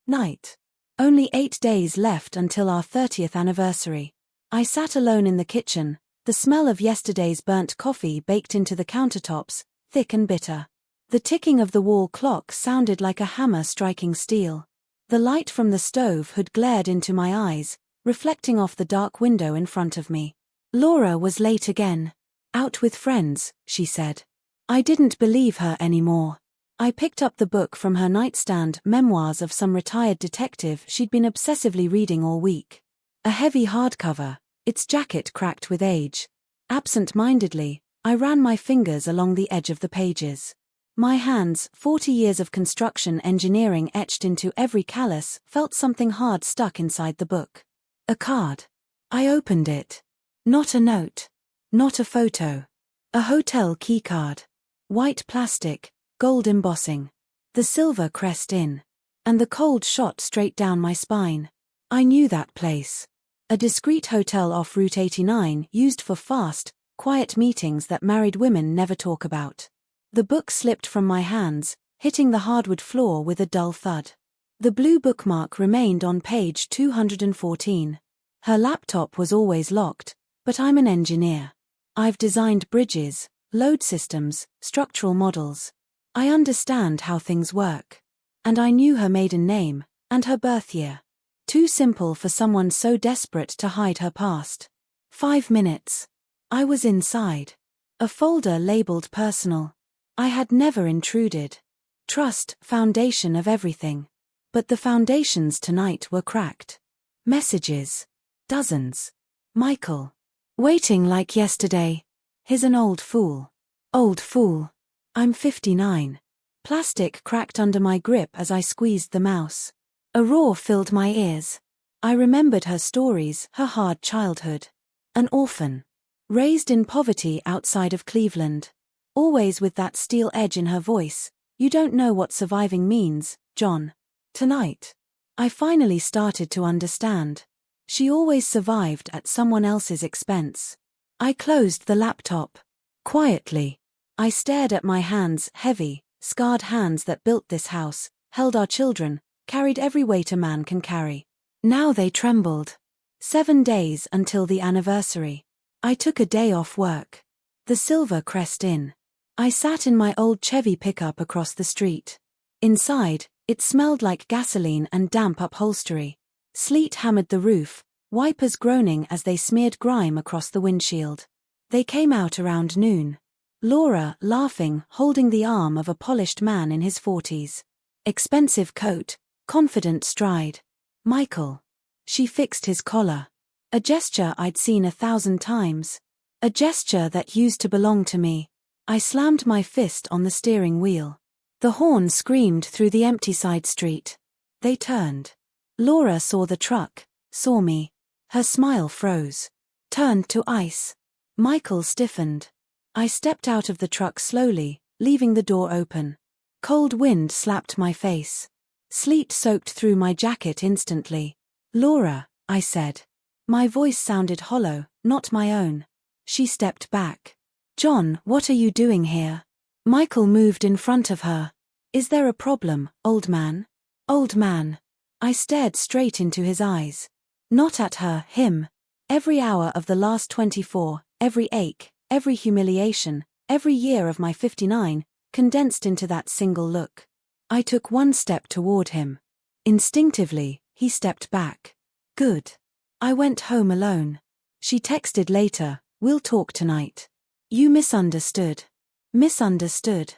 Night. Only 8 days left until our 30th anniversary. I sat alone in the kitchen, the smell of yesterday's burnt coffee baked into the countertops, thick and bitter. The ticking of the wall clock sounded like a hammer striking steel. The light from the stove hood glared into my eyes, reflecting off the dark window in front of me. Laura was late again. Out with friends, she said. I didn't believe her anymore. I picked up the book from her nightstand, memoirs of some retired detective she'd been obsessively reading all week. A heavy hardcover, its jacket cracked with age. Absent-mindedly, I ran my fingers along the edge of the pages. My hands, 40 years of construction engineering etched into every callus, felt something hard stuck inside the book. A card. I opened it. Not a note. Not a photo. A hotel keycard. White plastic, gold embossing. The silver crest in. And the cold shot straight down my spine. I knew that place. A discreet hotel off Route 89 used for fast, quiet meetings that married women never talk about. The book slipped from my hands, hitting the hardwood floor with a dull thud. The blue bookmark remained on page 214. Her laptop was always locked, but I'm an engineer. I've designed bridges, load systems, structural models. I understand how things work. And I knew her maiden name, and her birth year. Too simple for someone so desperate to hide her past. 5 minutes. I was inside. A folder labeled personal. I had never intruded. Trust, foundation of everything. But the foundations tonight were cracked. Messages. Dozens. Michael. Waiting like yesterday. He's an old fool. Old fool. I'm 59. Plastic cracked under my grip as I squeezed the mouse. A roar filled my ears. I remembered her stories, her hard childhood. An orphan. Raised in poverty outside of Cleveland. Always with that steel edge in her voice. You don't know what surviving means, John. Tonight. I finally started to understand. She always survived at someone else's expense. I closed the laptop. Quietly. I stared at my hands, heavy, scarred hands that built this house, held our children, carried every weight a man can carry. Now they trembled. 7 days until the anniversary. I took a day off work. The silver crest in. I sat in my old Chevy pickup across the street. Inside, it smelled like gasoline and damp upholstery. Sleet hammered the roof, wipers groaning as they smeared grime across the windshield. They came out around noon. Laura, laughing, holding the arm of a polished man in his 40s. Expensive coat, confident stride. Michael. She fixed his collar. A gesture I'd seen 1,000 times. A gesture that used to belong to me. I slammed my fist on the steering wheel. The horn screamed through the empty side street. They turned. Laura saw the truck, saw me. Her smile froze. Turned to ice. Michael stiffened. I stepped out of the truck slowly, leaving the door open. Cold wind slapped my face. Sleet soaked through my jacket instantly. Laura, I said. My voice sounded hollow, not my own. She stepped back. John, what are you doing here? Michael moved in front of her. Is there a problem, old man? Old man. I stared straight into his eyes. Not at her, him. Every hour of the last 24, every ache, every humiliation, every year of my 59, condensed into that single look. I took one step toward him. Instinctively, he stepped back. Good. I went home alone. She texted later, we'll talk tonight. You misunderstood. Misunderstood.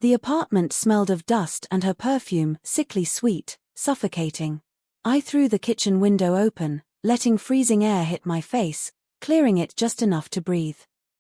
The apartment smelled of dust and her perfume, sickly sweet, suffocating. I threw the kitchen window open, letting freezing air hit my face, clearing it just enough to breathe.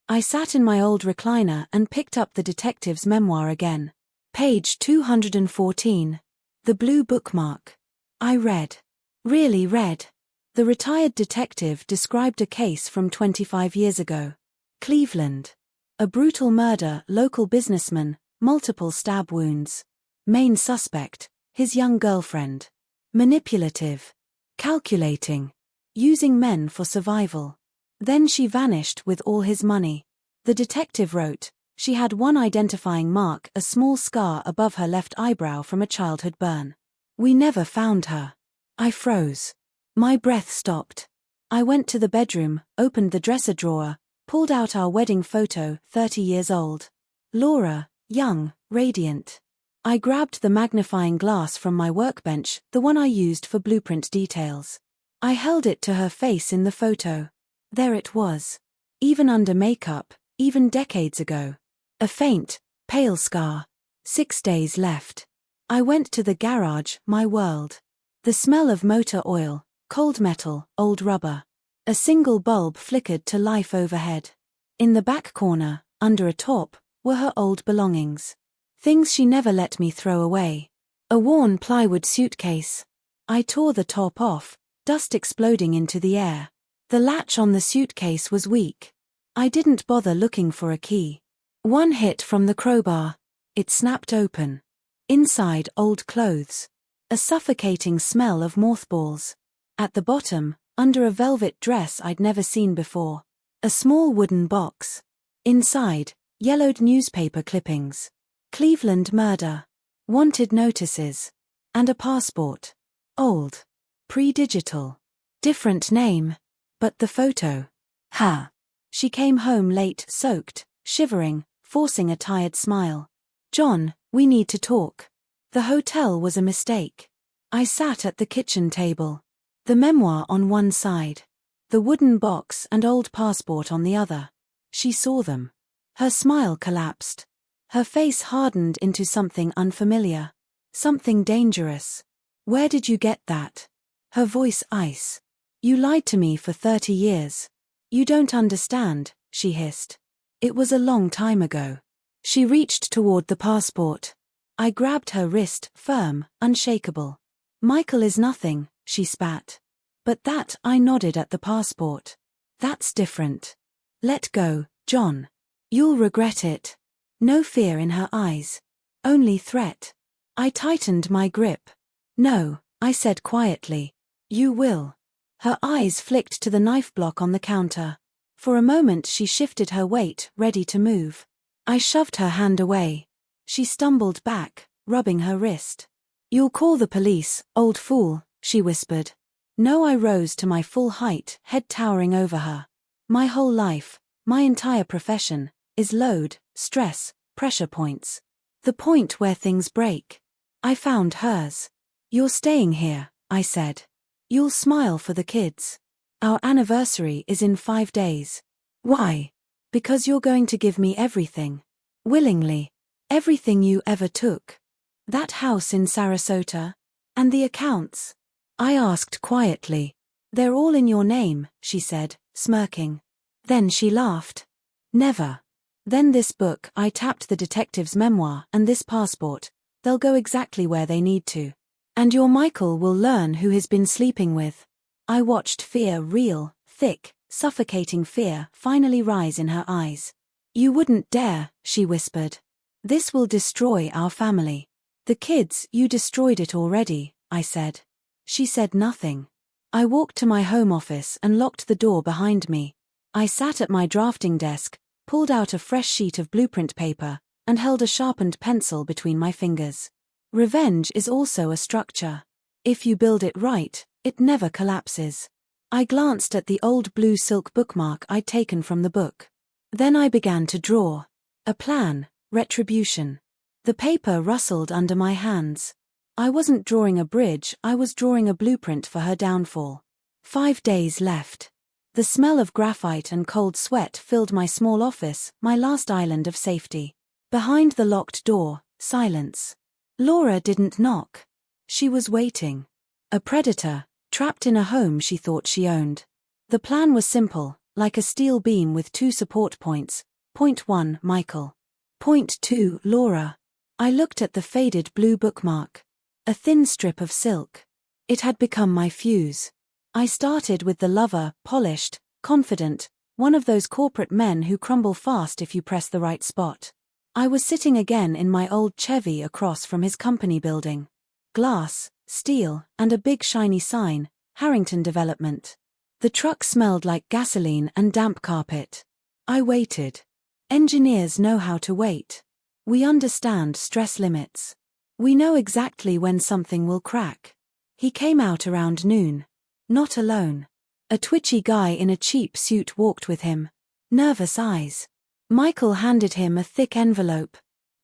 I sat in my old recliner and picked up the detective's memoir again. Page 214. The blue bookmark. I read. Really read. The retired detective described a case from 25 years ago. Cleveland. A brutal murder, local businessman, multiple stab wounds. Main suspect, his young girlfriend. Manipulative. Calculating. Using men for survival. Then she vanished with all his money. The detective wrote, she had one identifying mark, a small scar above her left eyebrow from a childhood burn. We never found her. I froze. My breath stopped. I went to the bedroom, opened the dresser drawer, pulled out our wedding photo, 30 years old. Laura, young, radiant. I grabbed the magnifying glass from my workbench, the one I used for blueprint details. I held it to her face in the photo. There it was. Even under makeup, even decades ago. A faint, pale scar. 6 days left. I went to the garage, my world. The smell of motor oil, cold metal, old rubber. A single bulb flickered to life overhead. In the back corner, under a top, were her old belongings. Things she never let me throw away. A worn plywood suitcase. I tore the top off, dust exploding into the air. The latch on the suitcase was weak. I didn't bother looking for a key. One hit from the crowbar. It snapped open. Inside, old clothes. A suffocating smell of mothballs. At the bottom, under a velvet dress I'd never seen before. A small wooden box. Inside, yellowed newspaper clippings. Cleveland murder. Wanted notices. And a passport. Old. Pre-digital. Different name. But the photo. Ha. She came home late, soaked, shivering, forcing a tired smile. John, we need to talk. The hotel was a mistake. I sat at the kitchen table. The memoir on one side. The wooden box and old passport on the other. She saw them. Her smile collapsed. Her face hardened into something unfamiliar. Something dangerous. Where did you get that? Her voice ice. You lied to me for 30 years. You don't understand, she hissed. It was a long time ago. She reached toward the passport. I grabbed her wrist, firm, unshakable. Michael is nothing, she spat. But that, I nodded at the passport. That's different. Let go, John. You'll regret it. No fear in her eyes. Only threat. I tightened my grip. No, I said quietly. You will. Her eyes flicked to the knife block on the counter. For a moment she shifted her weight, ready to move. I shoved her hand away. She stumbled back, rubbing her wrist. You'll call the police, old fool, she whispered. No, I rose to my full height, head towering over her. My whole life, my entire profession, is load, stress, pressure points. The point where things break. I found hers. You're staying here, I said. You'll smile for the kids. Our anniversary is in 5 days. Why? Because you're going to give me everything. Willingly. Everything you ever took. That house in Sarasota? And the accounts? I asked quietly. They're all in your name, she said, smirking. Then she laughed. Never. Then this book, I tapped the detective's memoir, and this passport. They'll go exactly where they need to. And your Michael will learn who he's been sleeping with. I watched fear, real, thick, suffocating fear, finally rise in her eyes. You wouldn't dare, she whispered. This will destroy our family. The kids, you destroyed it already, I said. She said nothing. I walked to my home office and locked the door behind me. I sat at my drafting desk, pulled out a fresh sheet of blueprint paper, and held a sharpened pencil between my fingers. Revenge is also a structure. If you build it right, it never collapses. I glanced at the old blue silk bookmark I'd taken from the book. Then I began to draw. A plan, retribution. The paper rustled under my hands. I wasn't drawing a bridge, I was drawing a blueprint for her downfall. 5 days left. The smell of graphite and cold sweat filled my small office, my last island of safety. Behind the locked door, silence. Laura didn't knock. She was waiting. A predator, trapped in a home she thought she owned. The plan was simple, like a steel beam with 2 support points. Point 1, Michael. Point 2, Laura. I looked at the faded blue bookmark. A thin strip of silk. It had become my fuse. I started with the lover, polished, confident, one of those corporate men who crumble fast if you press the right spot. I was sitting again in my old Chevy across from his company building. Glass, steel, and a big shiny sign, Harrington Development. The truck smelled like gasoline and damp carpet. I waited. Engineers know how to wait. We understand stress limits. We know exactly when something will crack. He came out around noon. Not alone. A twitchy guy in a cheap suit walked with him. Nervous eyes. Michael handed him a thick envelope.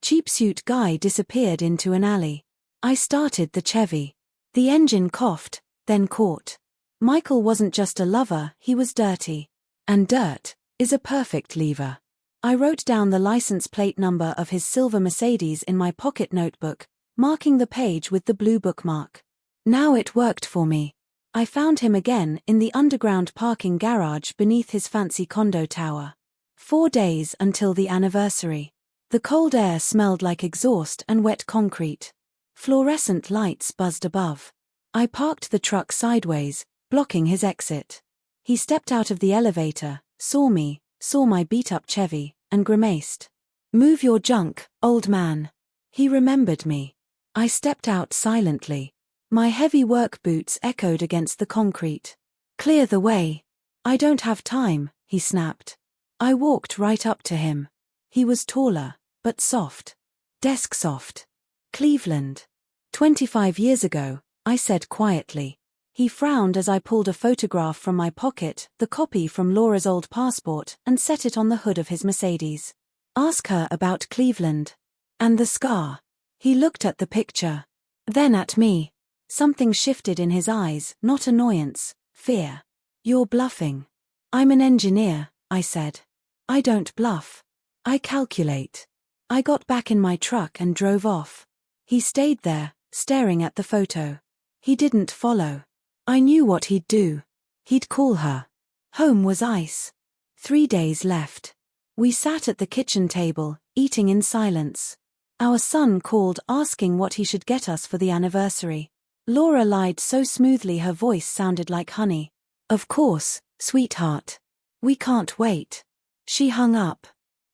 Cheap suit guy disappeared into an alley. I started the Chevy. The engine coughed, then caught. Michael wasn't just a lover, he was dirty. And dirt is a perfect lever. I wrote down the license plate number of his silver Mercedes in my pocket notebook, marking the page with the blue bookmark. Now it worked for me. I found him again in the underground parking garage beneath his fancy condo tower. 4 days until the anniversary. The cold air smelled like exhaust and wet concrete. Fluorescent lights buzzed above. I parked the truck sideways, blocking his exit. He stepped out of the elevator, saw me, saw my beat-up Chevy, and grimaced. "Move your junk, old man." He remembered me. I stepped out silently. My heavy work boots echoed against the concrete. "Clear the way." "I don't have time," he snapped. I walked right up to him. He was taller, but soft. Desk soft. "Cleveland. 25 years ago," I said quietly. He frowned as I pulled a photograph from my pocket, the copy from Laura's old passport, and set it on the hood of his Mercedes. "Ask her about Cleveland. And the scar." He looked at the picture. Then at me. Something shifted in his eyes, not annoyance, fear. "You're bluffing." "I'm an engineer," I said. "I don't bluff. I calculate." I got back in my truck and drove off. He stayed there, staring at the photo. He didn't follow. I knew what he'd do. He'd call her. Home was ice. 3 days left. We sat at the kitchen table, eating in silence. Our son called asking what he should get us for the anniversary. Laura lied so smoothly her voice sounded like honey. "Of course, sweetheart. We can't wait." She hung up.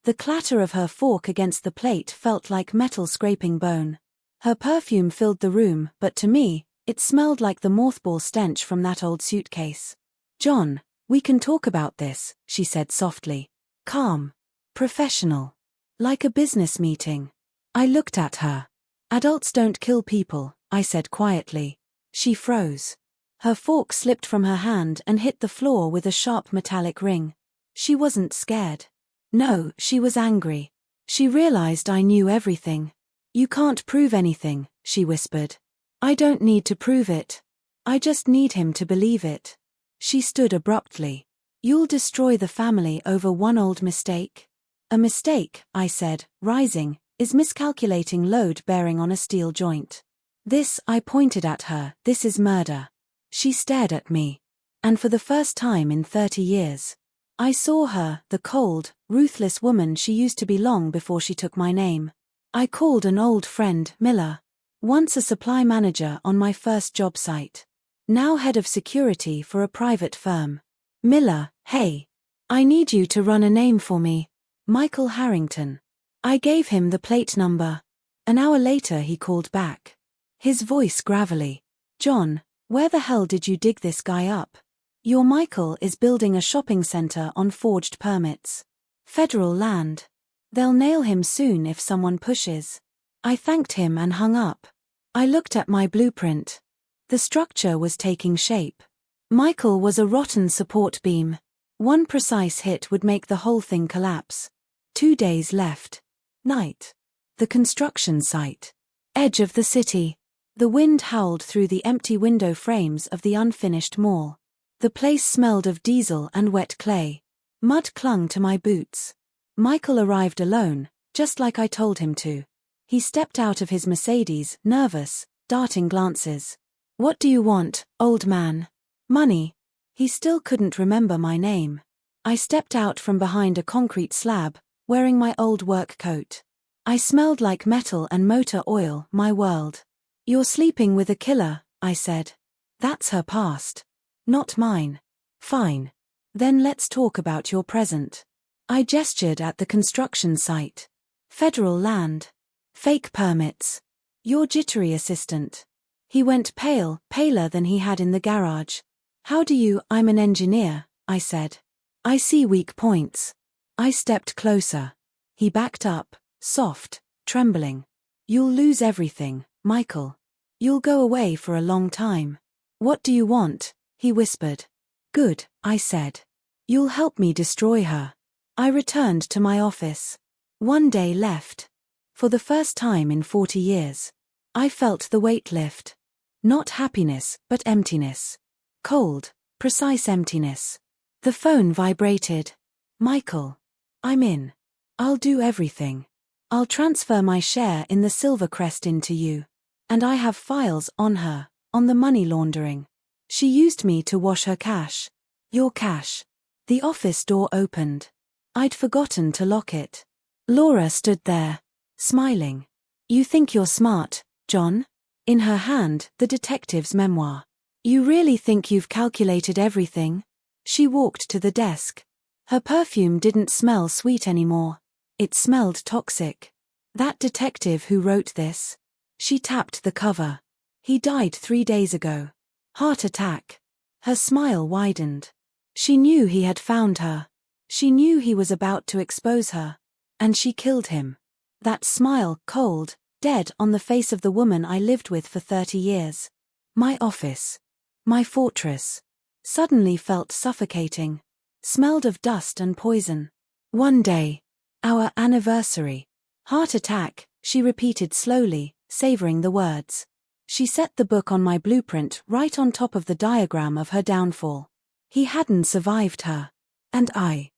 The clatter of her fork against the plate felt like metal scraping bone. Her perfume filled the room, but to me, it smelled like the mothball stench from that old suitcase. "John, we can talk about this," she said softly. Calm. Professional. Like a business meeting. I looked at her. "Adults don't kill people," I said quietly. She froze. Her fork slipped from her hand and hit the floor with a sharp metallic ring. She wasn't scared. No, she was angry. She realized I knew everything. "You can't prove anything," she whispered. "I don't need to prove it. I just need him to believe it." She stood abruptly. "You'll destroy the family over one old mistake?" "A mistake," I said, rising, "is miscalculating load bearing on a steel joint. This," I pointed at her, "this is murder." She stared at me. And for the first time in 30 years. I saw her, the cold, ruthless woman she used to be long before she took my name. I called an old friend, Miller. Once a supply manager on my first job site. Now head of security for a private firm. "Miller, hey. I need you to run a name for me. Michael Harrington." I gave him the plate number. An hour later he called back. His voice gravelly. "John, where the hell did you dig this guy up? Your Michael is building a shopping center on forged permits. Federal land. They'll nail him soon if someone pushes." I thanked him and hung up. I looked at my blueprint. The structure was taking shape. Michael was a rotten support beam. One precise hit would make the whole thing collapse. 2 days left. Night. The construction site. Edge of the city. The wind howled through the empty window frames of the unfinished mall. The place smelled of diesel and wet clay. Mud clung to my boots. Michael arrived alone, just like I told him to. He stepped out of his Mercedes, nervous, darting glances. "What do you want, old man?" "Money." He still couldn't remember my name. I stepped out from behind a concrete slab, wearing my old work coat. I smelled like metal and motor oil, my world. "You're sleeping with a killer," I said. "That's her past. Not mine." "Fine. Then let's talk about your present." I gestured at the construction site. "Federal land. Fake permits. Your jittery assistant." He went pale, paler than he had in the garage. "How do you—" "I'm an engineer," I said. "I see weak points." I stepped closer. He backed up, soft, trembling. "You'll lose everything," Michael. You'll go away for a long time. What do you want? He whispered. Good, I said. You'll help me destroy her. I returned to my office. One day left. For the first time in 40 years. I felt the weight lift. Not happiness, but emptiness. Cold, precise emptiness. The phone vibrated. Michael. I'm in. I'll do everything. I'll transfer my share in the Silvercrest into you. And I have files on her, on the money laundering. She used me to wash her cash. Your cash. The office door opened. I'd forgotten to lock it. Laura stood there, smiling. You think you're smart, John? In her hand, the detective's memoir. You really think you've calculated everything? She walked to the desk. Her perfume didn't smell sweet anymore. It smelled toxic. That detective who wrote this? She tapped the cover. He died 3 days ago. Heart attack. Her smile widened. She knew he had found her. She knew he was about to expose her. And she killed him. That smile, cold, dead on the face of the woman I lived with for 30 years. My office. My fortress. Suddenly felt suffocating. Smelled of dust and poison. One day. Our anniversary. Heart attack, she repeated slowly, savoring the words. She set the book on my blueprint right on top of the diagram of her downfall. He hadn't survived her. And I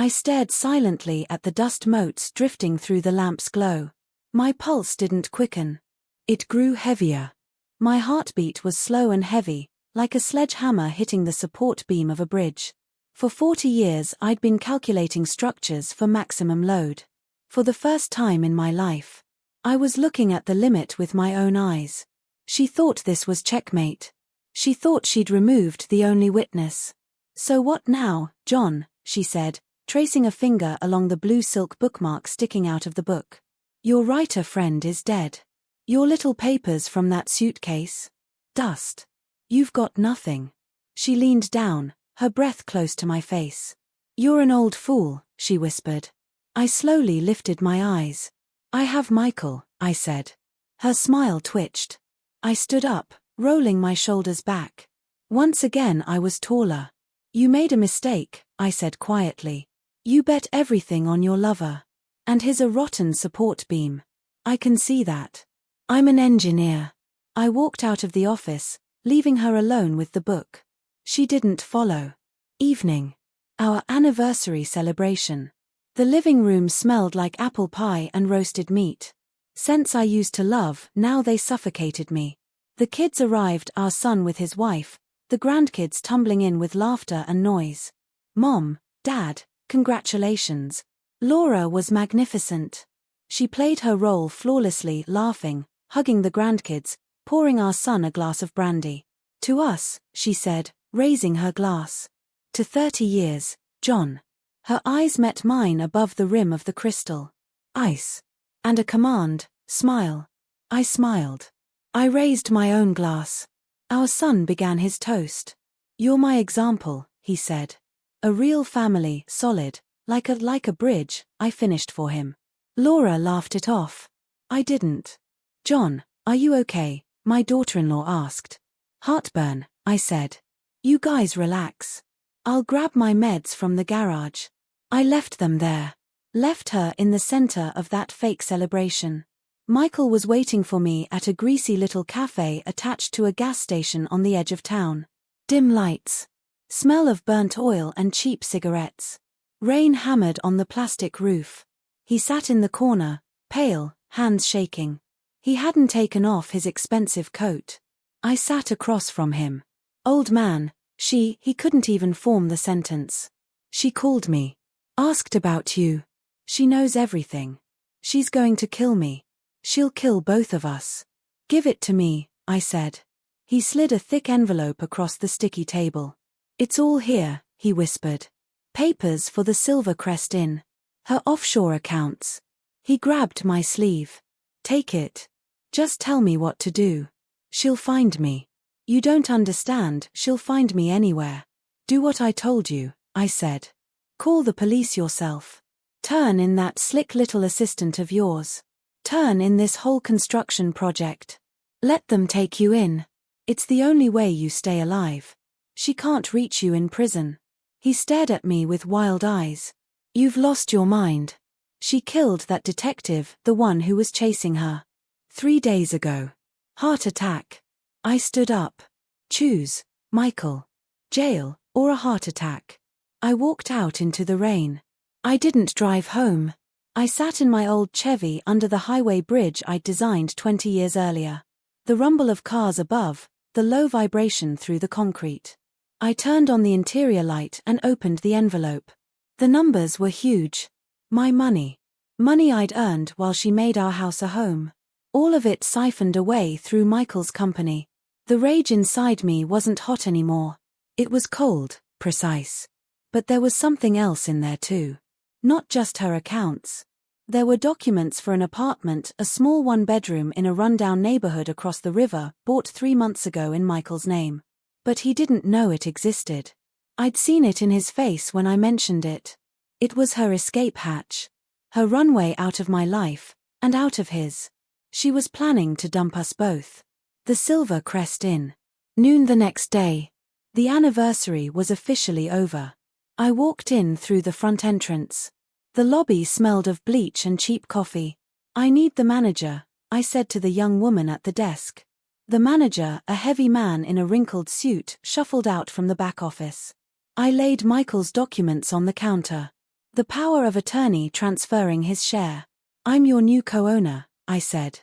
stared silently at the dust motes drifting through the lamp's glow. My pulse didn't quicken. It grew heavier. My heartbeat was slow and heavy, like a sledgehammer hitting the support beam of a bridge. For 40 years I'd been calculating structures for maximum load. For the first time in my life, I was looking at the limit with my own eyes. She thought this was checkmate. She thought she'd removed the only witness. So what now, John? She said, tracing a finger along the blue silk bookmark sticking out of the book. Your writer friend is dead. Your little papers from that suitcase? Dust. You've got nothing. She leaned down, her breath close to my face. You're an old fool, she whispered. I slowly lifted my eyes. I have Michael, I said. Her smile twitched. I stood up, rolling my shoulders back. Once again I was taller. You made a mistake, I said quietly. You bet everything on your lover. And he's a rotten support beam. I can see that. I'm an engineer. I walked out of the office, leaving her alone with the book. She didn't follow. Evening. Our anniversary celebration. The living room smelled like apple pie and roasted meat. Scents I used to love, now they suffocated me. The kids arrived, our son with his wife, the grandkids tumbling in with laughter and noise. Mom, Dad, congratulations. Laura was magnificent. She played her role flawlessly, laughing, hugging the grandkids, pouring our son a glass of brandy. To us, she said, raising her glass. To 30 years, John. Her eyes met mine above the rim of the crystal. Ice. And a command, smile. I smiled. I raised my own glass. Our son began his toast. You're my example, he said. A real family, solid, like a bridge, I finished for him. Laura laughed it off. I didn't. John, are you okay? My daughter-in-law asked. Heartburn, I said. You guys relax. I'll grab my meds from the garage. I left them there. Left her in the center of that fake celebration. Michael was waiting for me at a greasy little cafe attached to a gas station on the edge of town. Dim lights. Smell of burnt oil and cheap cigarettes. Rain hammered on the plastic roof. He sat in the corner, pale, hands shaking. He hadn't taken off his expensive coat. I sat across from him. Old man, he couldn't even form the sentence. She called me. Asked about you. She knows everything. She's going to kill me. She'll kill both of us. Give it to me, I said. He slid a thick envelope across the sticky table. It's all here, he whispered. Papers for the Silvercrest Inn. Her offshore accounts. He grabbed my sleeve. Take it. Just tell me what to do. She'll find me. You don't understand, she'll find me anywhere. Do what I told you, I said. Call the police yourself. Turn in that slick little assistant of yours. Turn in this whole construction project. Let them take you in. It's the only way you stay alive. She can't reach you in prison. He stared at me with wild eyes. You've lost your mind. She killed that detective, the one who was chasing her. 3 days ago. Heart attack. I stood up. Choose, Michael. Jail, or a heart attack. I walked out into the rain. I didn't drive home. I sat in my old Chevy under the highway bridge I'd designed 20 years earlier. The rumble of cars above, the low vibration through the concrete. I turned on the interior light and opened the envelope. The numbers were huge. My money. Money I'd earned while she made our house a home. All of it siphoned away through Michael's company. The rage inside me wasn't hot anymore. It was cold, precise. But there was something else in there too. Not just her accounts. There were documents for an apartment, a small one-bedroom in a rundown neighborhood across the river, bought 3 months ago in Michael's name. But he didn't know it existed. I'd seen it in his face when I mentioned it. It was her escape hatch. Her runway out of my life, and out of his. She was planning to dump us both. The Silver Crest Inn. Noon the next day. The anniversary was officially over. I walked in through the front entrance. The lobby smelled of bleach and cheap coffee. I need the manager, I said to the young woman at the desk. The manager, a heavy man in a wrinkled suit, shuffled out from the back office. I laid Michael's documents on the counter. The power of attorney transferring his share. I'm your new co-owner, I said.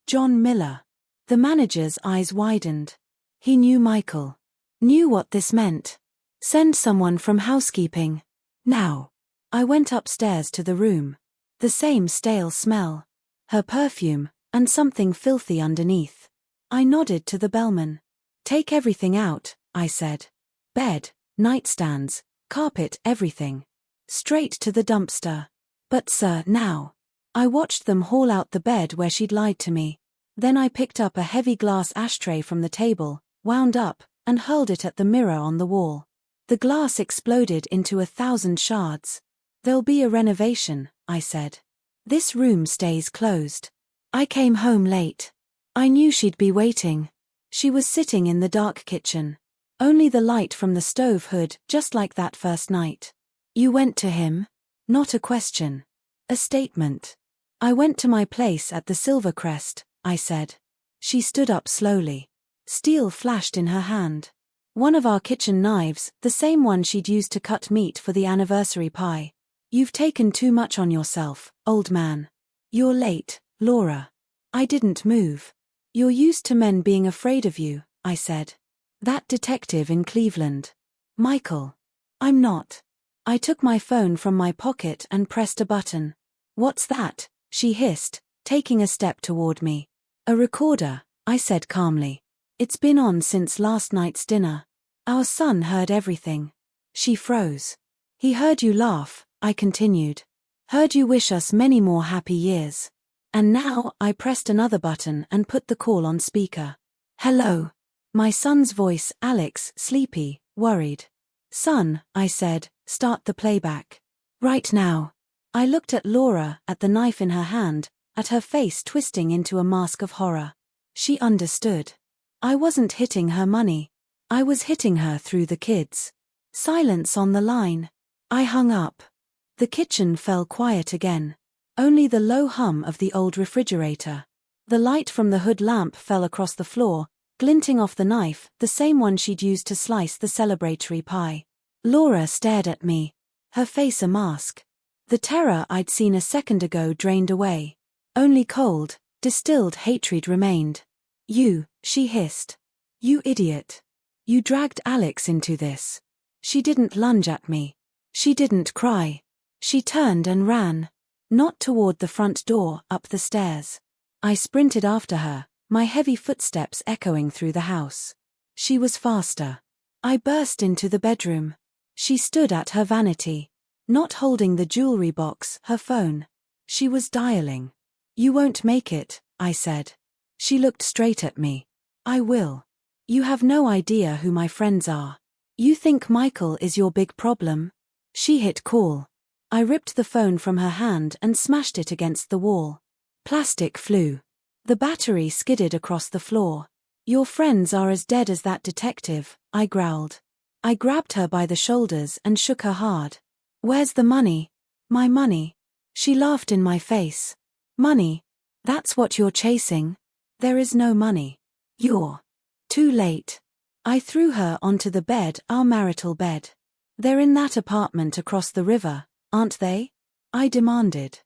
John Miller. The manager's eyes widened. He knew Michael. Knew what this meant. Send someone from housekeeping. Now. I went upstairs to the room. The same stale smell. Her perfume, and something filthy underneath. I nodded to the bellman. Take everything out, I said. Bed, nightstands, carpet, everything. Straight to the dumpster. But sir, now. I watched them haul out the bed where she'd lied to me. Then I picked up a heavy glass ashtray from the table, wound up, and hurled it at the mirror on the wall. The glass exploded into 1,000 shards. There'll be a renovation, I said. This room stays closed. I came home late. I knew she'd be waiting. She was sitting in the dark kitchen. Only the light from the stove hood, just like that first night. You went to him? Not a question. A statement. I went to my place at the Silver Crest, I said. She stood up slowly. Steel flashed in her hand. One of our kitchen knives, the same one she'd used to cut meat for the anniversary pie. You've taken too much on yourself, old man. You're late, Laura. I didn't move. You're used to men being afraid of you, I said. That detective in Cleveland. Michael. I'm not. I took my phone from my pocket and pressed a button. What's that? She hissed, taking a step toward me. A recorder, I said calmly. It's been on since last night's dinner. Our son heard everything. She froze. He heard you laugh, I continued. Heard you wish us many more happy years. And now, I pressed another button and put the call on speaker. Hello. My son's voice, Alex, sleepy, worried. Son, I said, start the playback. Right now. I looked at Laura, at the knife in her hand, at her face twisting into a mask of horror. She understood. I wasn't hitting her money. I was hitting her through the kids. Silence on the line. I hung up. The kitchen fell quiet again. Only the low hum of the old refrigerator. The light from the hood lamp fell across the floor, glinting off the knife, the same one she'd used to slice the celebratory pie. Laura stared at me. Her face a mask. The terror I'd seen a second ago drained away. Only cold, distilled hatred remained. You, she hissed. You idiot. You dragged Alex into this. She didn't lunge at me. She didn't cry. She turned and ran. Not toward the front door, up the stairs. I sprinted after her, my heavy footsteps echoing through the house. She was faster. I burst into the bedroom. She stood at her vanity. Not holding the jewelry box, her phone. She was dialing. You won't make it, I said. She looked straight at me. I will. You have no idea who my friends are. You think Michael is your big problem? She hit call. I ripped the phone from her hand and smashed it against the wall. Plastic flew. The battery skidded across the floor. "Your friends are as dead as that detective," I growled. I grabbed her by the shoulders and shook her hard. "Where's the money?" "My money." She laughed in my face. "Money? That's what you're chasing?" "There is no money." "You're too late." I threw her onto the bed, our marital bed. "They're in that apartment across the river, aren't they?" I demanded.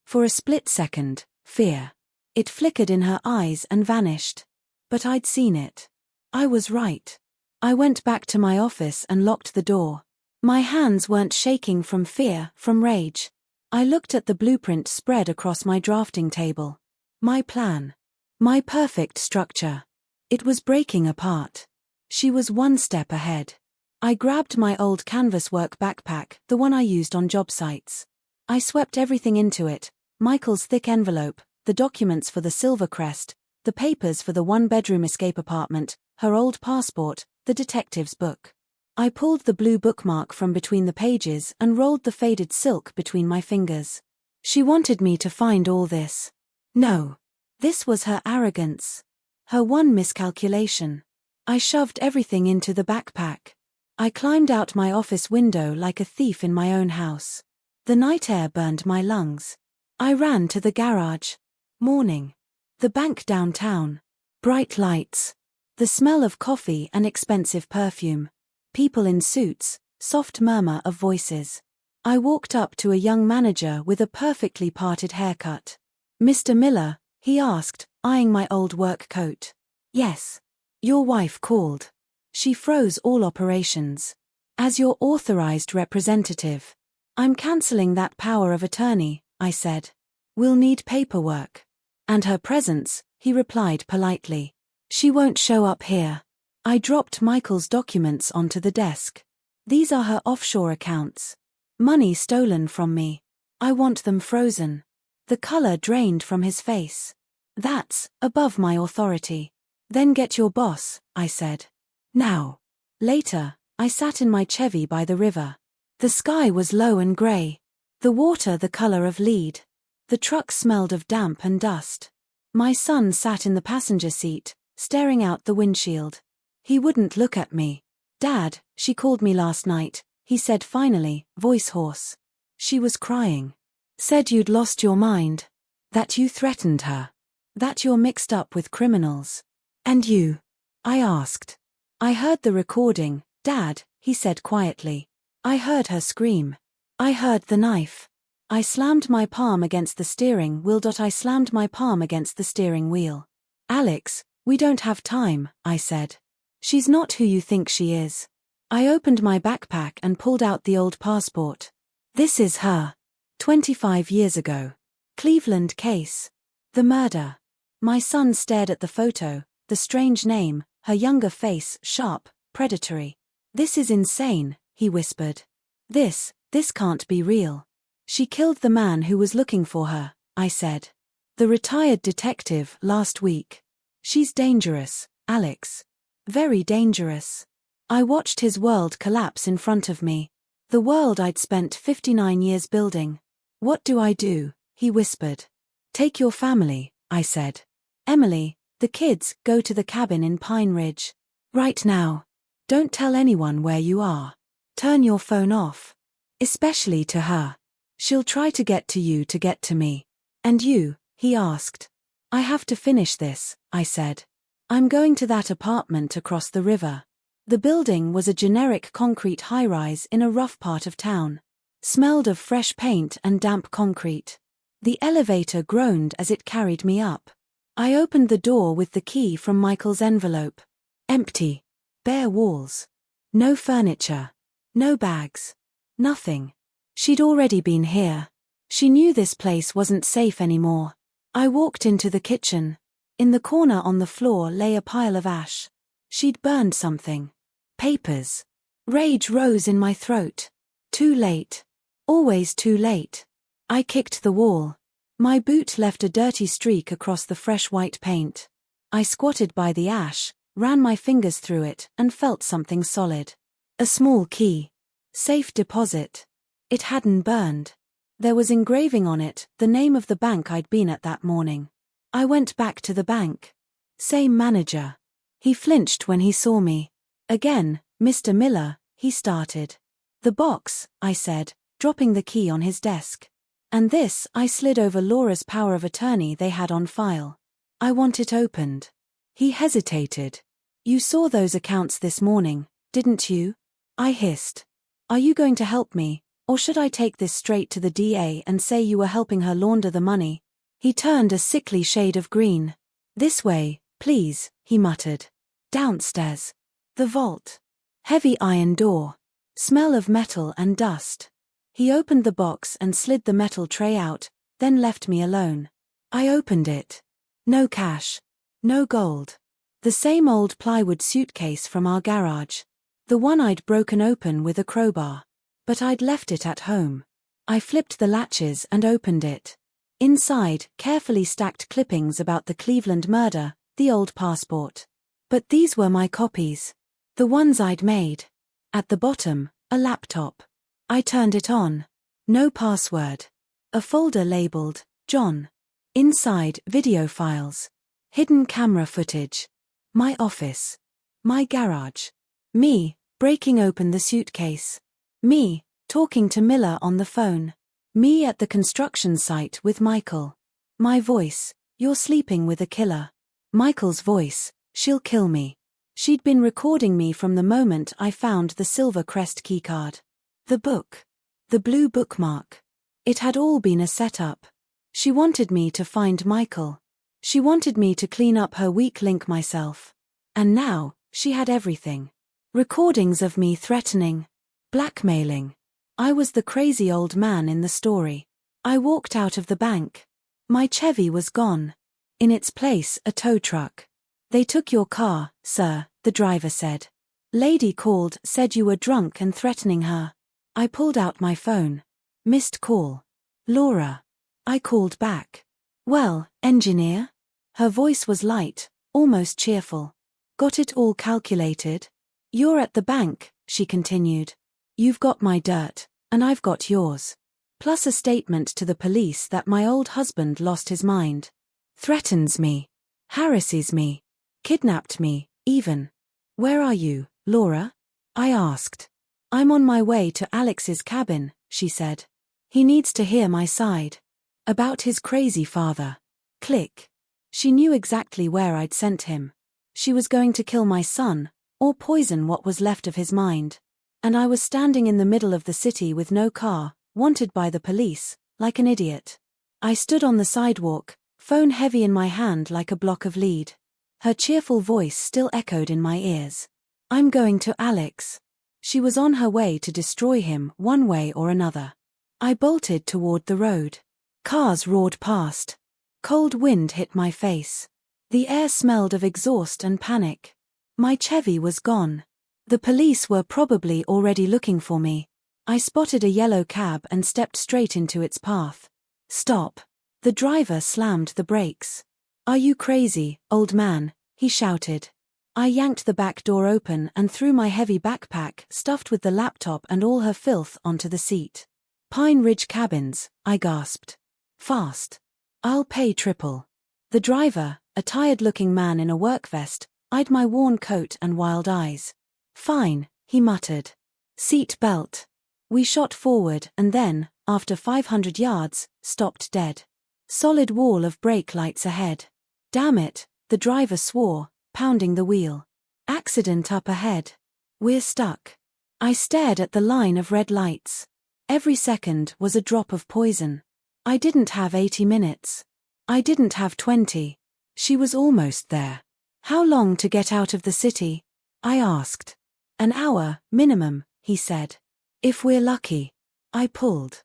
For a split second, fear. It flickered in her eyes and vanished. But I'd seen it. I was right. I went back to my office and locked the door. My hands weren't shaking from fear, from rage. I looked at the blueprint spread across my drafting table. My plan. My perfect structure. It was breaking apart. She was one step ahead. I grabbed my old canvas work backpack, the one I used on job sites. I swept everything into it: Michael's thick envelope, the documents for the Silvercrest, the papers for the one-bedroom escape apartment, her old passport, the detective's book. I pulled the blue bookmark from between the pages and rolled the faded silk between my fingers. She wanted me to find all this. No. This was her arrogance. Her one miscalculation. I shoved everything into the backpack. I climbed out my office window like a thief in my own house. The night air burned my lungs. I ran to the garage. Morning. The bank downtown. Bright lights. The smell of coffee and expensive perfume. People in suits, soft murmur of voices. I walked up to a young manager with a perfectly parted haircut. "Mr. Miller?" he asked, eyeing my old work coat. "Yes. Your wife called. She froze all operations. As your authorized representative. I'm canceling that power of attorney," I said. "We'll need paperwork." "And her presence," he replied politely. "She won't show up here." I dropped Michael's documents onto the desk. "These are her offshore accounts. Money stolen from me. I want them frozen." The color drained from his face. "That's above my authority." "Then get your boss," I said. "Now." Later, I sat in my Chevy by the river. The sky was low and gray. The water the color of lead. The truck smelled of damp and dust. My son sat in the passenger seat, staring out the windshield. He wouldn't look at me. "Dad, she called me last night," he said finally, voice hoarse. "She was crying. Said you'd lost your mind. That you threatened her. That you're mixed up with criminals." "And you?" I asked. "I heard the recording, Dad," he said quietly. "I heard her scream. I heard the knife. I slammed my palm against the steering wheel. I slammed my palm against the steering wheel." "Alex, we don't have time," I said. "She's not who you think she is." I opened my backpack and pulled out the old passport. "This is her. 25 years ago. Cleveland case. The murder." My son stared at the photo, the strange name, her younger face, sharp, predatory. "This is insane," he whispered. This can't be real." "She killed the man who was looking for her," I said. "The retired detective last week. She's dangerous, Alex. Very dangerous." I watched his world collapse in front of me. The world I'd spent 59 years building. "What do I do?" he whispered. "Take your family," I said. "Emily, the kids, go to the cabin in Pine Ridge. Right now. Don't tell anyone where you are. Turn your phone off. Especially to her. She'll try to get to you to get to me." "And you?" he asked. "I have to finish this," I said. "I'm going to that apartment across the river." The building was a generic concrete high-rise in a rough part of town. Smelled of fresh paint and damp concrete. The elevator groaned as it carried me up. I opened the door with the key from Michael's envelope. Empty. Bare walls. No furniture. No bags. Nothing. She'd already been here. She knew this place wasn't safe anymore. I walked into the kitchen. In the corner on the floor lay a pile of ash. She'd burned something. Papers. Rage rose in my throat. Too late. Always too late. I kicked the wall. My boot left a dirty streak across the fresh white paint. I squatted by the ash, ran my fingers through it, and felt something solid. A small key. Safe deposit. It hadn't burned. There was engraving on it, the name of the bank I'd been at that morning. I went back to the bank. Same manager. He flinched when he saw me. Again, Mr. Miller, he started. The box, I said, dropping the key on his desk. And this, I slid over Laura's power of attorney they had on file. I want it opened. He hesitated. You saw those accounts this morning, didn't you? I hissed. Are you going to help me, or should I take this straight to the DA and say you were helping her launder the money? He turned a sickly shade of green. This way, please, he muttered. Downstairs. The vault. Heavy iron door. Smell of metal and dust. He opened the box and slid the metal tray out, then left me alone. I opened it. No cash. No gold. The same old plywood suitcase from our garage. The one I'd broken open with a crowbar. But I'd left it at home. I flipped the latches and opened it. Inside, carefully stacked clippings about the Cleveland murder, the old passport. But these were my copies. The ones I'd made. At the bottom, a laptop. I turned it on. No password. A folder labeled, John. Inside, video files. Hidden camera footage. My office. My garage. Me, breaking open the suitcase. Me, talking to Miller on the phone. Me at the construction site with Michael. My voice, you're sleeping with a killer. Michael's voice, she'll kill me. She'd been recording me from the moment I found the Silver Crest keycard. The book. The blue bookmark. It had all been a setup. She wanted me to find Michael. She wanted me to clean up her weak link myself. And now, she had everything. Recordings of me threatening. Blackmailing. I was the crazy old man in the story. I walked out of the bank. My Chevy was gone. In its place, a tow truck. They took your car, sir, the driver said. Lady called, said you were drunk and threatening her. I pulled out my phone. Missed call. Laura. I called back. Well, engineer? Her voice was light, almost cheerful. Got it all calculated? You're at the bank, she continued. You've got my dirt, and I've got yours. Plus a statement to the police that my old husband lost his mind. Threatens me. Harasses me. Kidnapped me, even. Where are you, Laura? I asked. I'm on my way to Alex's cabin, she said. He needs to hear my side. About his crazy father. Click. She knew exactly where I'd sent him. She was going to kill my son, or poison what was left of his mind. And I was standing in the middle of the city with no car, wanted by the police, like an idiot. I stood on the sidewalk, phone heavy in my hand like a block of lead. Her cheerful voice still echoed in my ears. I'm going to Alex. She was on her way to destroy him one way or another. I bolted toward the road. Cars roared past. Cold wind hit my face. The air smelled of exhaust and panic. My Chevy was gone. The police were probably already looking for me. I spotted a yellow cab and stepped straight into its path. Stop. The driver slammed the brakes. Are you crazy, old man? He shouted. I yanked the back door open and threw my heavy backpack, stuffed with the laptop and all her filth, onto the seat. Pine Ridge Cabins, I gasped. Fast. I'll pay triple. The driver, a tired-looking man in a work vest, eyed my worn coat and wild eyes. Fine, he muttered. Seat belt. We shot forward and then, after 500 yards, stopped dead. Solid wall of brake lights ahead. Damn it, the driver swore, pounding the wheel. Accident up ahead. We're stuck. I stared at the line of red lights. Every second was a drop of poison. I didn't have 80 minutes. I didn't have 20. She was almost there. How long to get out of the city? I asked. An hour, minimum, he said. If we're lucky. I pulled.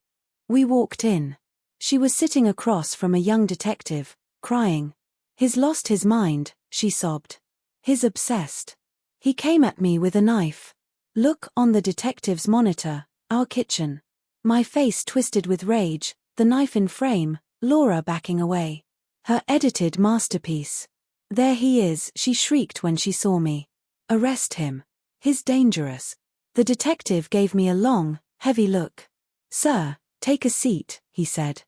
We walked in. She was sitting across from a young detective, crying. He's lost his mind, she sobbed. He's obsessed. He came at me with a knife. Look on the detective's monitor, our kitchen. My face twisted with rage, the knife in frame, Laura backing away. Her edited masterpiece. There he is, she shrieked when she saw me. Arrest him. He's dangerous. The detective gave me a long, heavy look. Sir, take a seat, he said.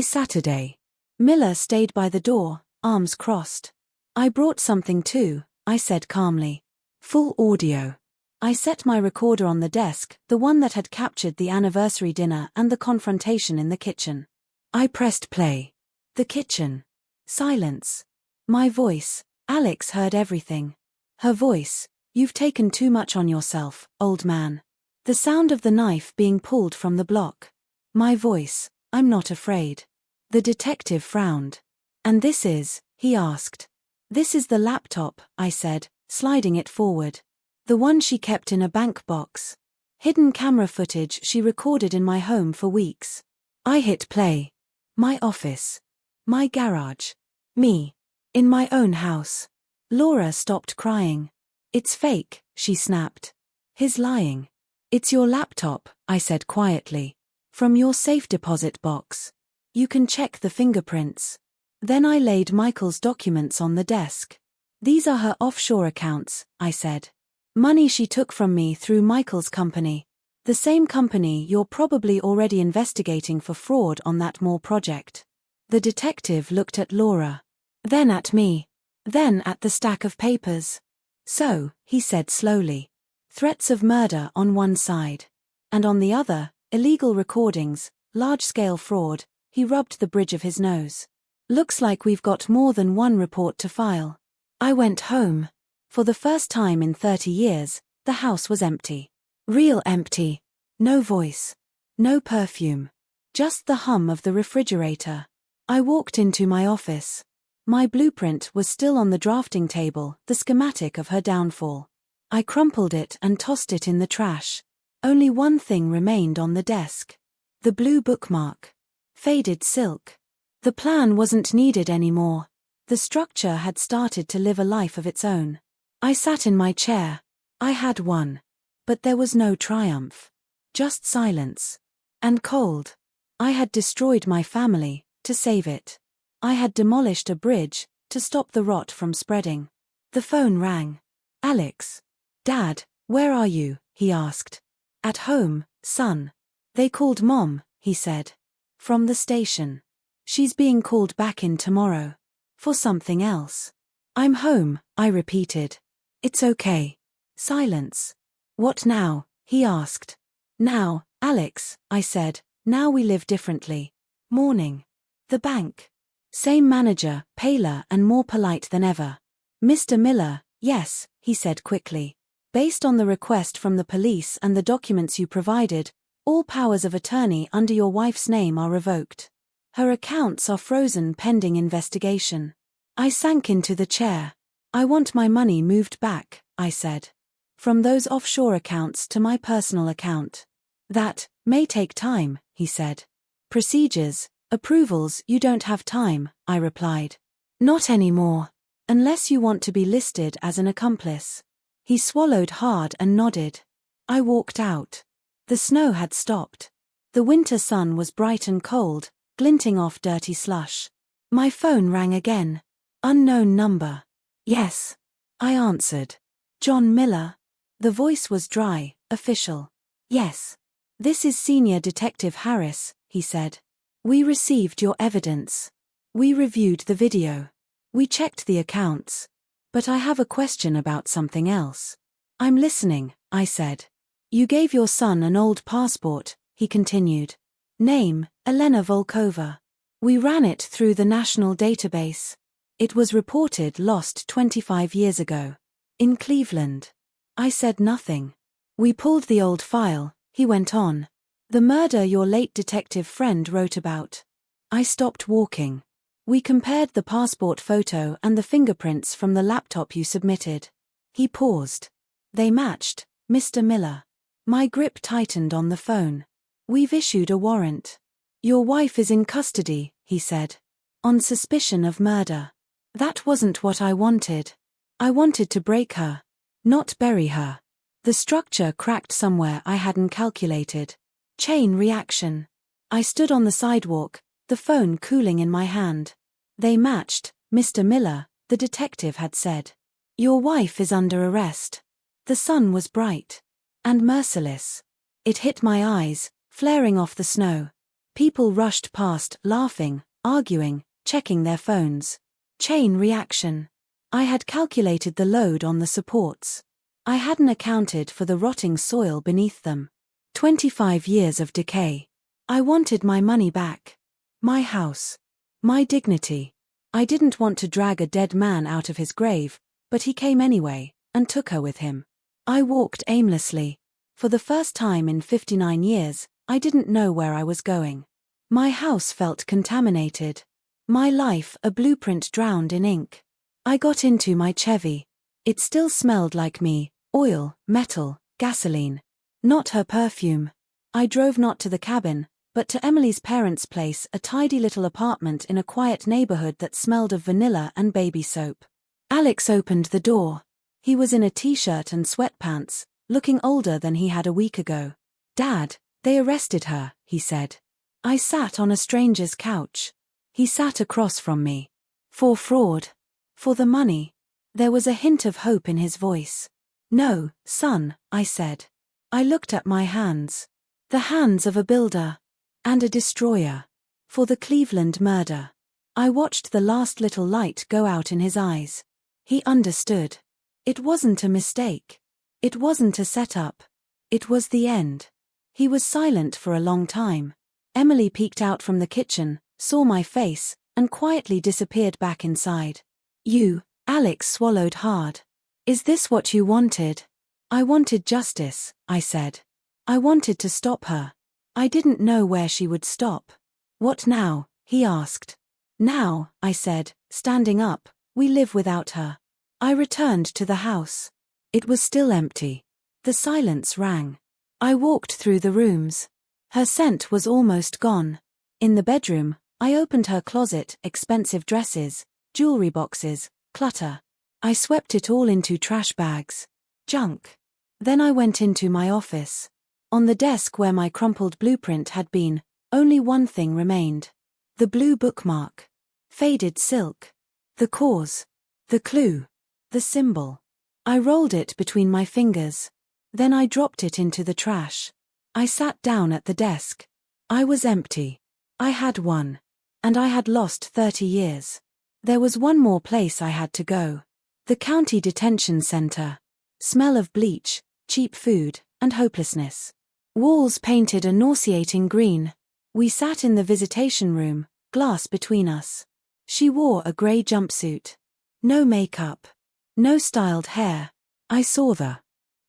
Saturday. Miller stayed by the door, arms crossed. I brought something too, I said calmly. Full audio. I set my recorder on the desk, the one that had captured the anniversary dinner and the confrontation in the kitchen. I pressed play. The kitchen. Silence. My voice. Alex heard everything. Her voice. You've taken too much on yourself, old man. The sound of the knife being pulled from the block. My voice. I'm not afraid. The detective frowned. And this is, he asked. This is the laptop, I said, sliding it forward. The one she kept in a bank box. Hidden camera footage she recorded in my home for weeks. I hit play. My office. My garage. Me. In my own house. Laura stopped crying. It's fake, she snapped. He's lying. It's your laptop, I said quietly. From your safe deposit box. You can check the fingerprints. Then I laid Michael's documents on the desk. These are her offshore accounts, I said. Money she took from me through Michael's company. The same company you're probably already investigating for fraud on that mall project. The detective looked at Laura. Then at me. Then at the stack of papers. So, he said slowly. Threats of murder on one side. And on the other, illegal recordings, large-scale fraud. He rubbed the bridge of his nose. Looks like we've got more than one report to file. I went home. For the first time in 30 years, the house was empty. Real empty. No voice. No perfume. Just the hum of the refrigerator. I walked into my office. My blueprint was still on the drafting table, the schematic of her downfall. I crumpled it and tossed it in the trash. Only one thing remained on the desk. The blue bookmark. Faded silk. The plan wasn't needed anymore. The structure had started to live a life of its own. I sat in my chair. I had won. But there was no triumph. Just silence. And cold. I had destroyed my family, to save it. I had demolished a bridge, to stop the rot from spreading. The phone rang. Alex. Dad, where are you? He asked. At home, son. They called Mom, he said. From the station. She's being called back in tomorrow. For something else. I'm home, I repeated. It's okay. Silence. What now? He asked. Now, Alex, I said, now we live differently. Morning. The bank. Same manager, paler and more polite than ever. Mr. Miller, yes, he said quickly. Based on the request from the police and the documents you provided, all powers of attorney under your wife's name are revoked. Her accounts are frozen pending investigation. I sank into the chair. I want my money moved back, I said. From those offshore accounts to my personal account. That may take time, he said. Procedures, approvals, you don't have time, I replied. Not anymore. Unless you want to be listed as an accomplice. He swallowed hard and nodded. I walked out. The snow had stopped. The winter sun was bright and cold, glinting off dirty slush. My phone rang again. Unknown number. Yes. I answered. John Miller. The voice was dry, official. Yes. This is Senior Detective Harris, he said. We received your evidence. We reviewed the video. We checked the accounts. But I have a question about something else. I'm listening, I said. You gave your son an old passport, he continued. Name, Elena Volkova. We ran it through the national database. It was reported lost 25 years ago. In Cleveland. I said nothing. We pulled the old file, he went on. The murder your late detective friend wrote about. I stopped walking. We compared the passport photo and the fingerprints from the laptop you submitted. He paused. They matched, Mr. Miller. My grip tightened on the phone. We've issued a warrant. Your wife is in custody, he said. On suspicion of murder. That wasn't what I wanted. I wanted to break her. Not bury her. The structure cracked somewhere I hadn't calculated. Chain reaction. I stood on the sidewalk, the phone cooling in my hand. They matched, Mr. Miller, the detective had said. Your wife is under arrest. The sun was bright. And merciless. It hit my eyes, flaring off the snow. People rushed past, laughing, arguing, checking their phones. Chain reaction. I had calculated the load on the supports. I hadn't accounted for the rotting soil beneath them. 25 years of decay. I wanted my money back. My house. My dignity. I didn't want to drag a dead man out of his grave, but he came anyway, and took her with him. I walked aimlessly. For the first time in 59 years, I didn't know where I was going. My house felt contaminated. My life a blueprint drowned in ink. I got into my Chevy. It still smelled like me, oil, metal, gasoline. Not her perfume. I drove not to the cabin, but to Emily's parents' place, a tidy little apartment in a quiet neighborhood that smelled of vanilla and baby soap. Alex opened the door. He was in a t-shirt and sweatpants, looking older than he had a week ago. "Dad, they arrested her," he said. I sat on a stranger's couch. He sat across from me. "For fraud. For the money." There was a hint of hope in his voice. "No, son," I said. I looked at my hands. The hands of a builder. And a destroyer. For the Cleveland murder. I watched the last little light go out in his eyes. He understood. It wasn't a mistake. It wasn't a setup. It was the end. He was silent for a long time. Emily peeked out from the kitchen, saw my face, and quietly disappeared back inside. Alex swallowed hard. "Is this what you wanted?" "I wanted justice," I said. I wanted to stop her. I didn't know where she would stop. "What now?" he asked. "Now," I said, standing up, "we live without her." I returned to the house. It was still empty. The silence rang. I walked through the rooms. Her scent was almost gone. In the bedroom, I opened her closet, expensive dresses, jewelry boxes, clutter. I swept it all into trash bags. Junk. Then I went into my office. On the desk where my crumpled blueprint had been, only one thing remained. The blue bookmark. Faded silk. The cause. The clue. The symbol. I rolled it between my fingers. Then I dropped it into the trash. I sat down at the desk. I was empty. I had won. And I had lost 30 years. There was one more place I had to go. The county detention center. Smell of bleach, cheap food, and hopelessness. Walls painted a nauseating green. We sat in the visitation room, glass between us. She wore a grey jumpsuit. No makeup. No styled hair. I saw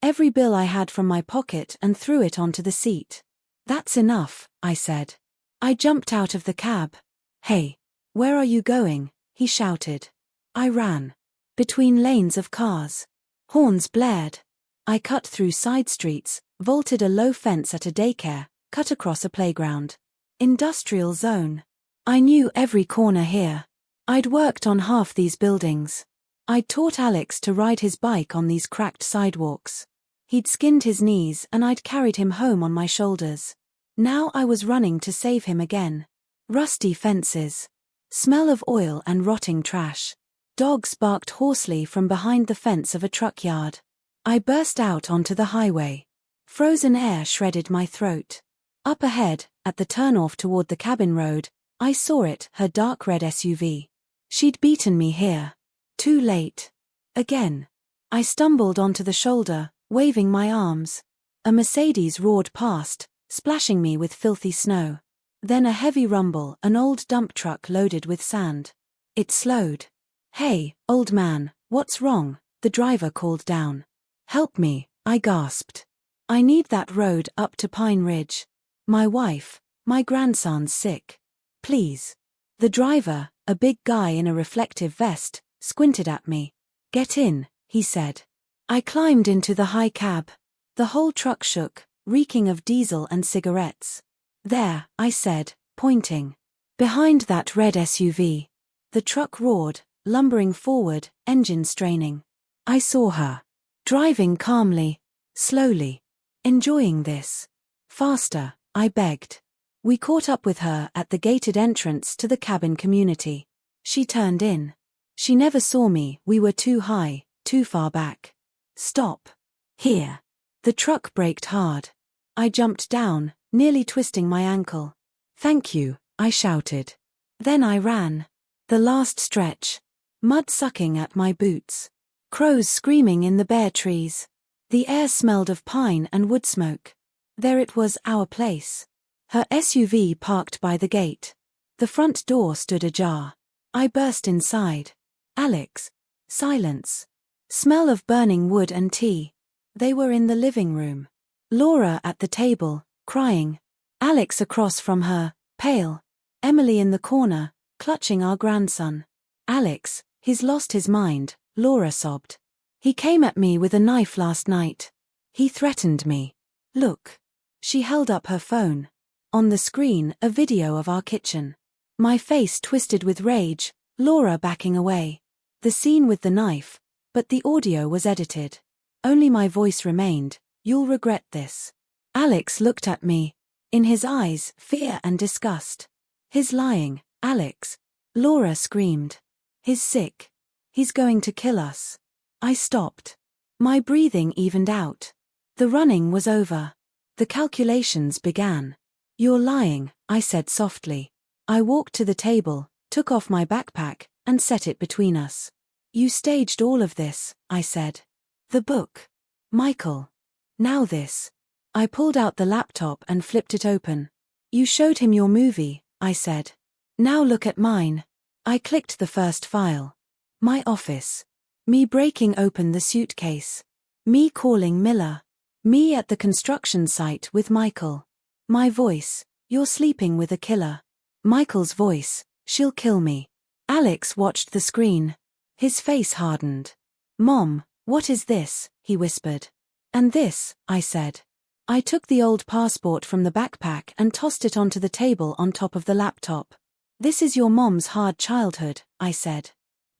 every bill I had from my pocket and threw it onto the seat. "That's enough," I said. I jumped out of the cab. "Hey, where are you going?" he shouted. I ran. Between lanes of cars. Horns blared. I cut through side streets, vaulted a low fence at a daycare, cut across a playground. Industrial zone. I knew every corner here. I'd worked on half these buildings. I'd taught Alex to ride his bike on these cracked sidewalks. He'd skinned his knees and I'd carried him home on my shoulders. Now I was running to save him again. Rusty fences. Smell of oil and rotting trash. Dogs barked hoarsely from behind the fence of a truck yard. I burst out onto the highway. Frozen air shredded my throat. Up ahead, at the turnoff toward the cabin road, I saw it, her dark red SUV. She'd beaten me here. Too late. Again. I stumbled onto the shoulder, waving my arms. A Mercedes roared past, splashing me with filthy snow. Then a heavy rumble, an old dump truck loaded with sand. It slowed. "Hey, old man, what's wrong?" the driver called down. "Help me," I gasped. "I need that road up to Pine Ridge. My wife, my grandson's sick. Please." The driver, a big guy in a reflective vest, squinted at me. "Get in," he said. I climbed into the high cab. The whole truck shook, reeking of diesel and cigarettes. "There," I said, pointing. "Behind that red SUV." The truck roared, lumbering forward, engine straining. I saw her. Driving calmly. Slowly. Enjoying this. "Faster," I begged. We caught up with her at the gated entrance to the cabin community. She turned in. She never saw me, we were too high, too far back. "Stop. Here." The truck braked hard. I jumped down, nearly twisting my ankle. "Thank you," I shouted. Then I ran. The last stretch. Mud sucking at my boots. Crows screaming in the bare trees. The air smelled of pine and wood smoke. There it was, our place. Her SUV parked by the gate. The front door stood ajar. I burst inside. Alex. Silence. Smell of burning wood and tea. They were in the living room. Laura at the table, crying. Alex across from her, pale. Emily in the corner, clutching our grandson. Alex, he's lost his mind, Laura sobbed. He came at me with a knife last night. He threatened me. Look. She held up her phone. On the screen, a video of our kitchen. My face twisted with rage, Laura backing away. The scene with the knife, but the audio was edited. Only my voice remained. You'll regret this. Alex looked at me. In his eyes, fear and disgust. He's lying, Alex. Laura screamed. He's sick. He's going to kill us. I stopped. My breathing evened out. The running was over. The calculations began. You're lying, I said softly. I walked to the table, took off my backpack, and set it between us. You staged all of this, I said. The book. Michael. Now this. I pulled out the laptop and flipped it open. You showed him your movie, I said. Now look at mine. I clicked the first file. My office. Me breaking open the suitcase. Me calling Miller. Me at the construction site with Michael. My voice. You're sleeping with a killer. Michael's voice. She'll kill me. Alex watched the screen. His face hardened. Mom, what is this? He whispered. And this, I said. I took the old passport from the backpack and tossed it onto the table on top of the laptop. This is your mom's hard childhood, I said.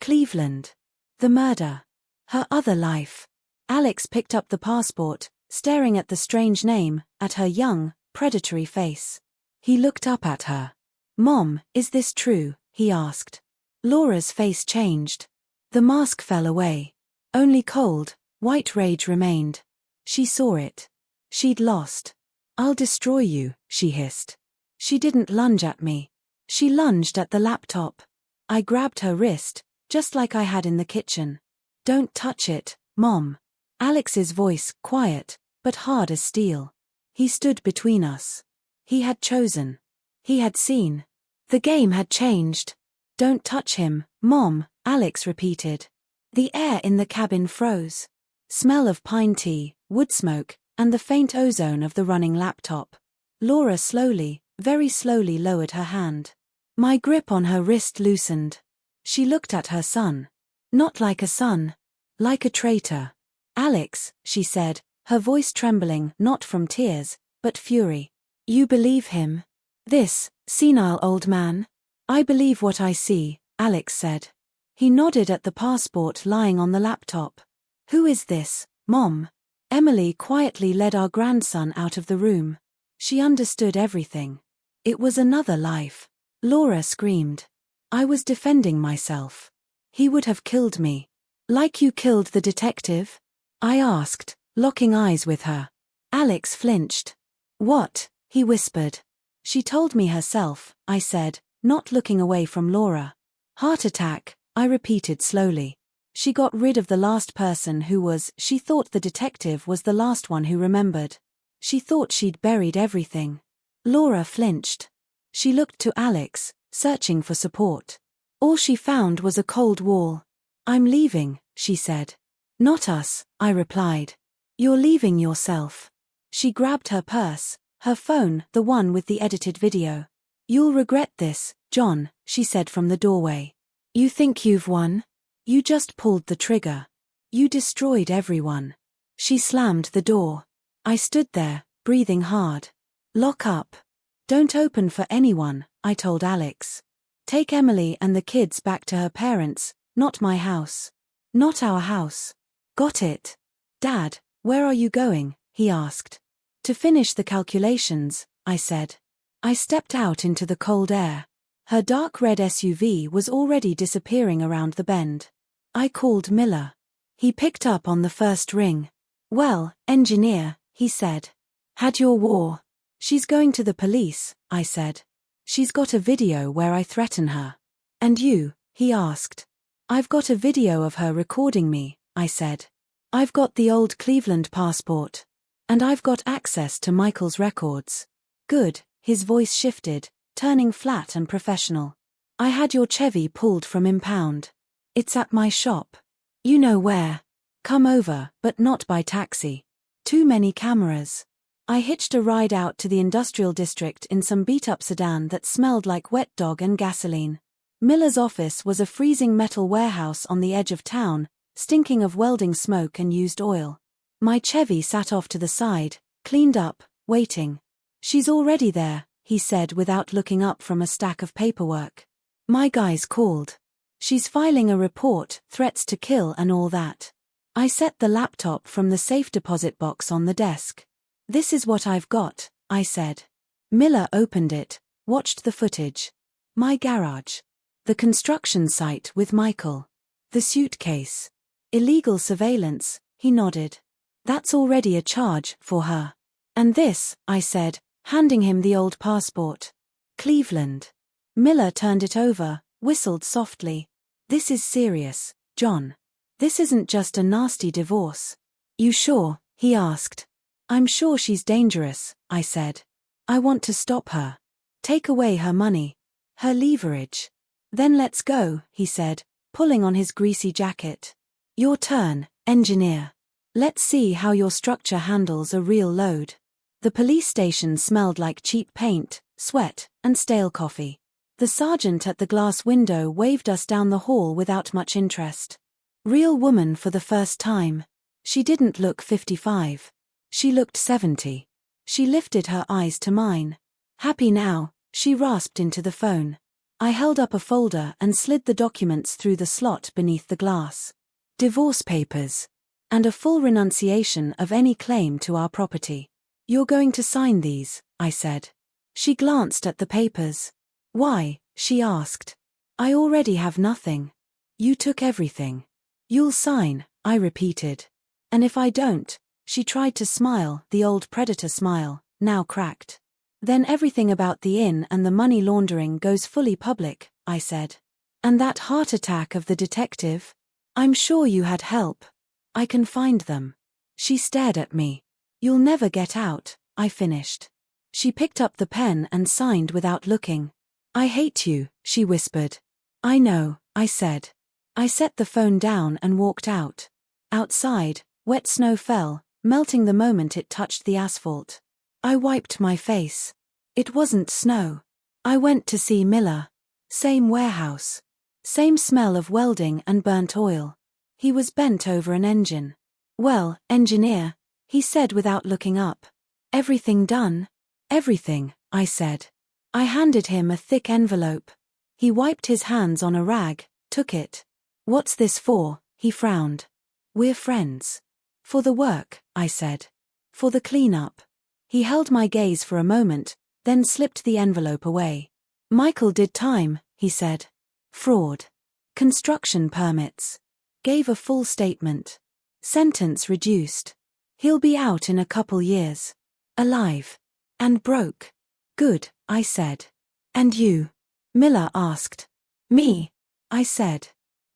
Cleveland. The murder. Her other life. Alex picked up the passport, staring at the strange name, at her young, predatory face. He looked up at her. Mom, is this true? He asked. Laura's face changed. The mask fell away. Only cold, white rage remained. She saw it. She'd lost. I'll destroy you, she hissed. She didn't lunge at me. She lunged at the laptop. I grabbed her wrist, just like I had in the kitchen. Don't touch it, Mom. Alex's voice, quiet, but hard as steel. He stood between us. He had chosen. He had seen. The game had changed. Don't touch him, Mom, Alex repeated. The air in the cabin froze. Smell of pine tea, wood smoke, and the faint ozone of the running laptop. Laura slowly, very slowly lowered her hand. My grip on her wrist loosened. She looked at her son. Not like a son. Like a traitor. Alex, she said, her voice trembling not from tears, but fury. You believe him? This, senile old man? I believe what I see, Alex said. He nodded at the passport lying on the laptop. Who is this, Mom? Emily quietly led our grandson out of the room. She understood everything. It was another life. Laura screamed. I was defending myself. He would have killed me. Like you killed the detective? I asked, locking eyes with her. Alex flinched. What? He whispered. She told me herself, I said, not looking away from Laura. Heart attack, I repeated slowly. She got rid of the last person who was, she thought the detective was the last one who remembered. She thought she'd buried everything. Laura flinched. She looked to Alex, searching for support. All she found was a cold wall. I'm leaving, she said. Not us, I replied. You're leaving yourself. She grabbed her purse, her phone, the one with the edited video. You'll regret this, John, she said from the doorway. You think you've won? You just pulled the trigger. You destroyed everyone. She slammed the door. I stood there, breathing hard. Lock up. Don't open for anyone, I told Alex. Take Emily and the kids back to her parents, not my house. Not our house. Got it. Dad, where are you going? He asked. To finish the calculations, I said. I stepped out into the cold air. Her dark red SUV was already disappearing around the bend. I called Miller. He picked up on the first ring. Well, engineer, he said. Had your war? She's going to the police, I said. She's got a video where I threaten her. And you? He asked. I've got a video of her recording me, I said. I've got the old Cleveland passport. And I've got access to Michael's records. Good, his voice shifted, turning flat and professional. I had your Chevy pulled from impound. It's at my shop. You know where. Come over, but not by taxi. Too many cameras. I hitched a ride out to the industrial district in some beat-up sedan that smelled like wet dog and gasoline. Miller's office was a freezing metal warehouse on the edge of town, stinking of welding smoke and used oil. My Chevy sat off to the side, cleaned up, waiting. She's already there, he said without looking up from a stack of paperwork. My guys called. She's filing a report, threats to kill and all that. I set the laptop from the safe deposit box on the desk. This is what I've got, I said. Miller opened it, watched the footage. My garage. The construction site with Michael. The suitcase. Illegal surveillance, he nodded. That's already a charge for her. And this, I said, handing him the old passport. Cleveland. Miller turned it over, whistled softly. This is serious, John. This isn't just a nasty divorce. You sure? He asked. I'm sure she's dangerous, I said. I want to stop her. Take away her money. Her leverage. Then let's go, he said, pulling on his greasy jacket. Your turn, engineer. Let's see how your structure handles a real load. The police station smelled like cheap paint, sweat, and stale coffee. The sergeant at the glass window waved us down the hall without much interest. Real woman for the first time. She didn't look 55. She looked 70. She lifted her eyes to mine. Happy now, she rasped into the phone. I held up a folder and slid the documents through the slot beneath the glass. Divorce papers. And a full renunciation of any claim to our property. You're going to sign these, I said. She glanced at the papers. Why? She asked. I already have nothing. You took everything. You'll sign, I repeated. And if I don't? She tried to smile, the old predator smile, now cracked. Then everything about the inn and the money laundering goes fully public, I said. And that heart attack of the detective? I'm sure you had help. I can find them. She stared at me. You'll never get out, I finished. She picked up the pen and signed without looking. I hate you, she whispered. I know, I said. I set the phone down and walked out. Outside, wet snow fell, melting the moment it touched the asphalt. I wiped my face. It wasn't snow. I went to see Miller. Same warehouse. Same smell of welding and burnt oil. He was bent over an engine. Well, engineer, he said without looking up. Everything done? Everything, I said. I handed him a thick envelope. He wiped his hands on a rag, took it. What's this for? He frowned. We're friends. For the work, I said. For the cleanup. He held my gaze for a moment, then slipped the envelope away. Michael did time, he said. Fraud. Construction permits. Gave a full statement. Sentence reduced. He'll be out in a couple years. Alive. And broke. Good, I said. And you? Miller asked. Me? I said.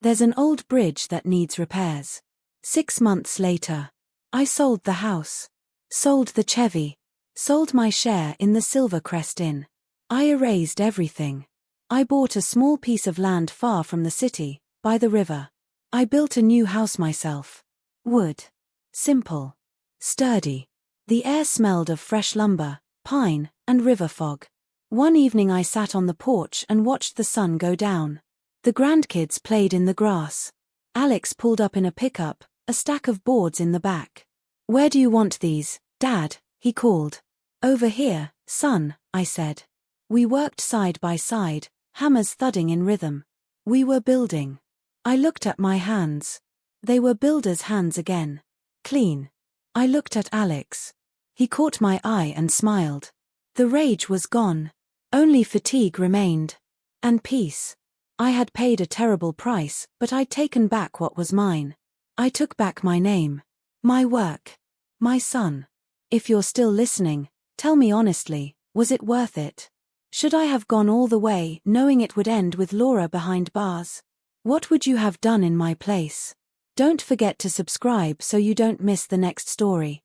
There's an old bridge that needs repairs. 6 months later. I sold the house. Sold the Chevy. Sold my share in the Silvercrest Inn. I erased everything. I bought a small piece of land far from the city, by the river. I built a new house myself. Wood. Simple. Sturdy. The air smelled of fresh lumber, pine, and river fog. One evening I sat on the porch and watched the sun go down. The grandkids played in the grass. Alex pulled up in a pickup, a stack of boards in the back. Where do you want these, Dad? He called. Over here, son, I said. We worked side by side, hammers thudding in rhythm. We were building. I looked at my hands. They were builder's hands again. Clean. I looked at Alex. He caught my eye and smiled. The rage was gone. Only fatigue remained. And peace. I had paid a terrible price, but I'd taken back what was mine. I took back my name. My work. My son. If you're still listening, tell me honestly, was it worth it? Should I have gone all the way, knowing it would end with Laura behind bars? What would you have done in my place? Don't forget to subscribe so you don't miss the next story.